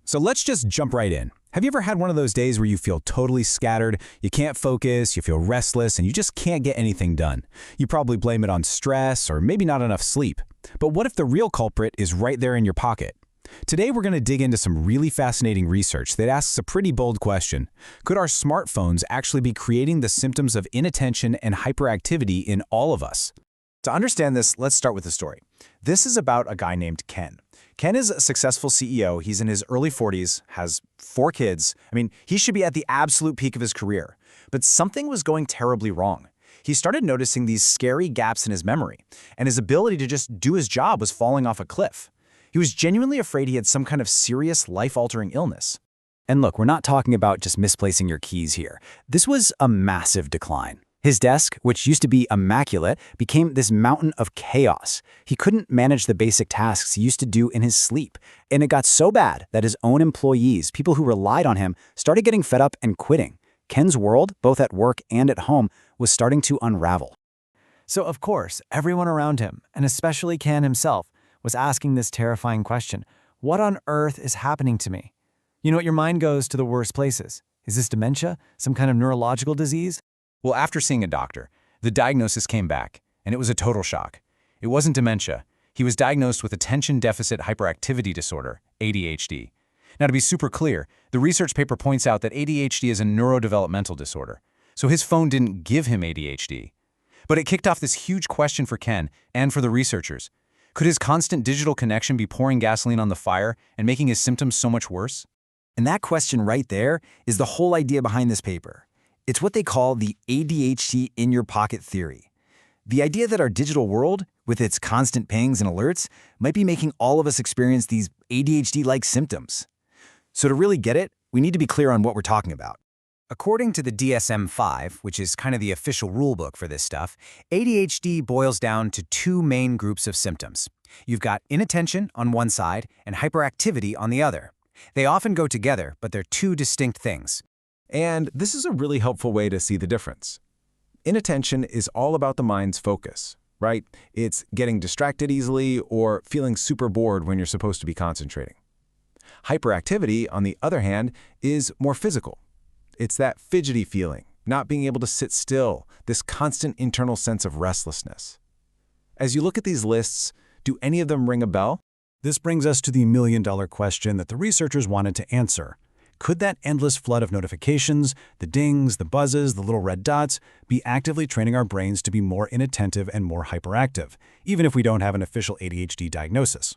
So let's just jump right in. Have you ever had one of those days where you feel totally scattered, you can't focus, you feel restless, and you just can't get anything done? You probably blame it on stress or maybe not enough sleep. But what if the real culprit is right there in your pocket? Today we're going to dig into some really fascinating research that asks a pretty bold question. Could our smartphones actually be creating the symptoms of inattention and hyperactivity in all of us? To understand this, let's start with the story. This is about a guy named Ken. Ken is a successful CEO. He's in his early 40s, has 4 kids. He should be at the absolute peak of his career. But something was going terribly wrong. He started noticing these scary gaps in his memory, and his ability to just do his job was falling off a cliff. He was genuinely afraid he had some kind of serious, life-altering illness. And look, we're not talking about just misplacing your keys here. This was a massive decline. His desk, which used to be immaculate, became this mountain of chaos. He couldn't manage the basic tasks he used to do in his sleep. And it got so bad that his own employees, people who relied on him, started getting fed up and quitting. Ken's world, both at work and at home, was starting to unravel. So, of course, everyone around him, and especially Ken himself, was asking this terrifying question: what on earth is happening to me? You know, your mind goes to the worst places. Is this dementia? Some kind of neurological disease? Well, after seeing a doctor, the diagnosis came back, and it was a total shock. It wasn't dementia. He was diagnosed with attention deficit hyperactivity disorder, ADHD. Now, to be super clear, the research paper points out that ADHD is a neurodevelopmental disorder, so his phone didn't give him ADHD. But it kicked off this huge question for Ken and for the researchers. Could his constant digital connection be pouring gasoline on the fire and making his symptoms so much worse? And that question right there is the whole idea behind this paper. It's what they call the ADHD in your pocket theory. The idea that our digital world, with its constant pings and alerts, might be making all of us experience these ADHD-like symptoms. So to really get it, we need to be clear on what we're talking about. According to the DSM-5, which is kind of the official rulebook for this stuff, ADHD boils down to 2 main groups of symptoms. You've got inattention on one side and hyperactivity on the other. They often go together, but they're 2 distinct things. And this is a really helpful way to see the difference. Inattention is all about the mind's focus, right? It's getting distracted easily or feeling super bored when you're supposed to be concentrating. Hyperactivity, on the other hand, is more physical. It's that fidgety feeling, not being able to sit still, this constant internal sense of restlessness. As you look at these lists, do any of them ring a bell? This brings us to the million-dollar question that the researchers wanted to answer. Could that endless flood of notifications, the dings, the buzzes, the little red dots, be actively training our brains to be more inattentive and more hyperactive, even if we don't have an official ADHD diagnosis?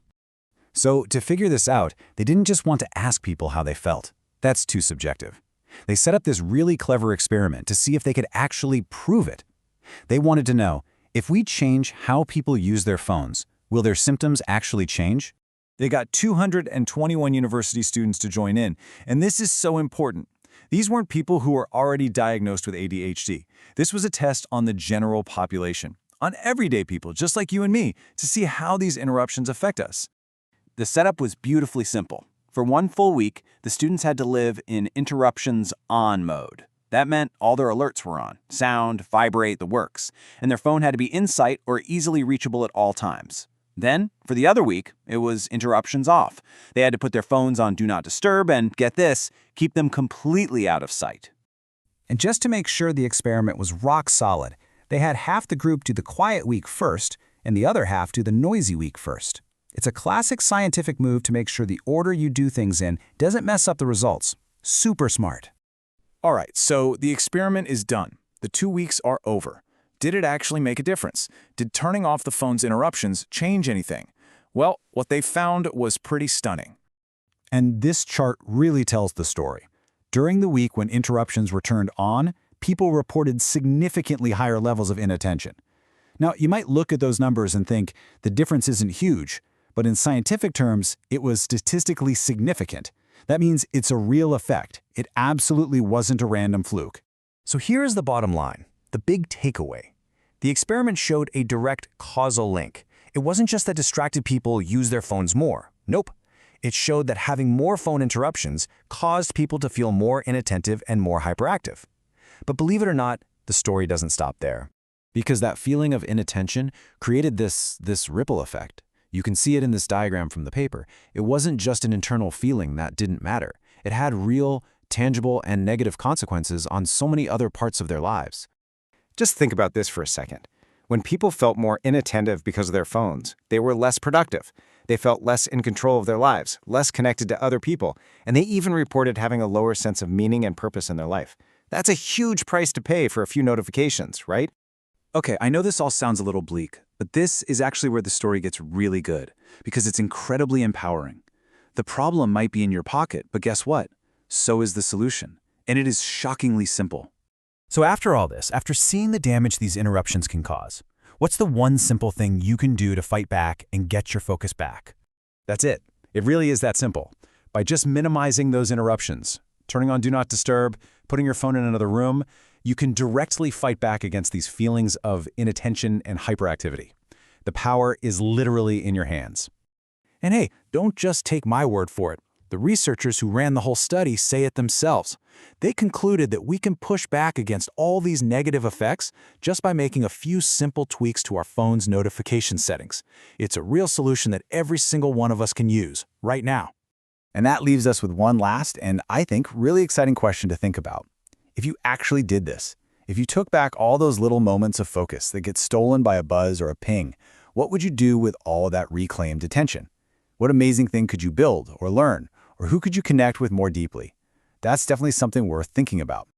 So to figure this out, they didn't just want to ask people how they felt. That's too subjective. They set up this really clever experiment to see if they could actually prove it. They wanted to know, if we change how people use their phones, will their symptoms actually change? They got 221 university students to join in, and this is so important. These weren't people who were already diagnosed with ADHD. This was a test on the general population, on everyday people just like you and me, to see how these interruptions affect us. The setup was beautifully simple. For 1 full week, the students had to live in interruptions on mode. That meant all their alerts were on, sound, vibrate, the works, and their phone had to be in sight or easily reachable at all times. Then, for the other week, it was interruptions off. They had to put their phones on Do Not Disturb and, get this, keep them completely out of sight. And just to make sure the experiment was rock solid, they had half the group do the quiet week first and the other half do the noisy week first. It's a classic scientific move to make sure the order you do things in doesn't mess up the results. Super smart. All right, so the experiment is done. The 2 weeks are over. Did it actually make a difference? Did turning off the phone's interruptions change anything? Well, what they found was pretty stunning. And this chart really tells the story. During the week when interruptions were turned on, people reported significantly higher levels of inattention. Now, you might look at those numbers and think the difference isn't huge, but in scientific terms, it was statistically significant. That means it's a real effect. It absolutely wasn't a random fluke. So here is the bottom line, the big takeaway. The experiment showed a direct causal link. It wasn't just that distracted people use their phones more. Nope. It showed that having more phone interruptions caused people to feel more inattentive and more hyperactive. But believe it or not, the story doesn't stop there. Because that feeling of inattention created this ripple effect. You can see it in this diagram from the paper. It wasn't just an internal feeling that didn't matter. It had real, tangible, and negative consequences on so many other parts of their lives. Just think about this for a second. When people felt more inattentive because of their phones, they were less productive. They felt less in control of their lives, less connected to other people, and they even reported having a lower sense of meaning and purpose in their life. That's a huge price to pay for a few notifications, right? Okay, I know this all sounds a little bleak, but this is actually where the story gets really good, because it's incredibly empowering. The problem might be in your pocket, but guess what? So is the solution, and it is shockingly simple. So after all this, after seeing the damage these interruptions can cause, what's the one simple thing you can do to fight back and get your focus back? That's it. It really is that simple. By just minimizing those interruptions, turning on Do Not Disturb, putting your phone in another room, you can directly fight back against these feelings of inattention and hyperactivity. The power is literally in your hands. And hey, don't just take my word for it. The researchers who ran the whole study say it themselves. They concluded that we can push back against all these negative effects just by making a few simple tweaks to our phone's notification settings. It's a real solution that every single one of us can use right now. And that leaves us with one last and, I think, really exciting question to think about. If you actually did this, if you took back all those little moments of focus that get stolen by a buzz or a ping, what would you do with all of that reclaimed attention? What amazing thing could you build or learn? Or who could you connect with more deeply? That's definitely something worth thinking about.